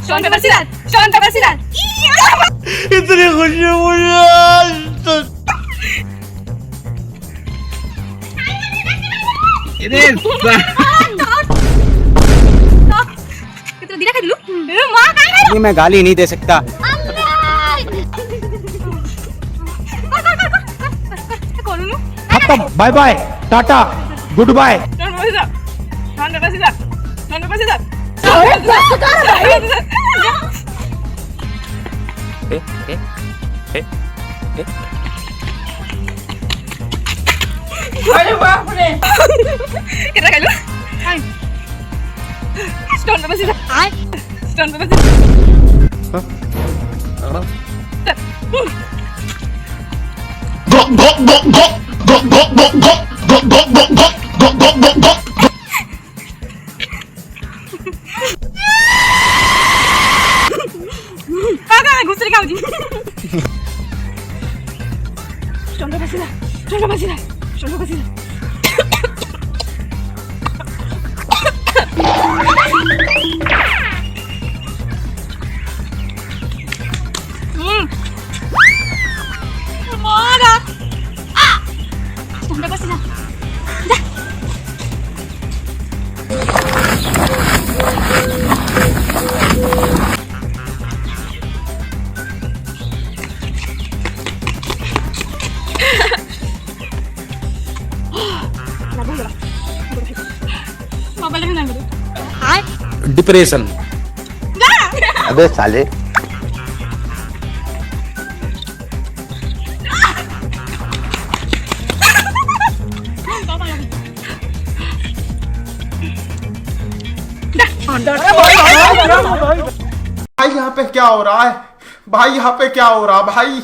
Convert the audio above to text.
शांत बसीलात शांत बसीलात इतनी खुशी मुझे आज तो तुला दिला का दिलू मा काय काय मैं गाली नहीं दे सकता. करू नु खत्म. Bye bye. Tata. Goodbye. शांत बसीलात शांत बसीलात अरे बापरे किती गेलो शांत बसीलात शांत बसीलात काय घुसरी का होती शांत बसीलात शांत बसीलात शांत बसीलात मारा शांत बसीलात मोबाईल घेऊन आलो डिप्रेशन. अबे साले भाई यहाँ पे क्या हो रहा है भाई यहाँ पे क्या हो रहा भाई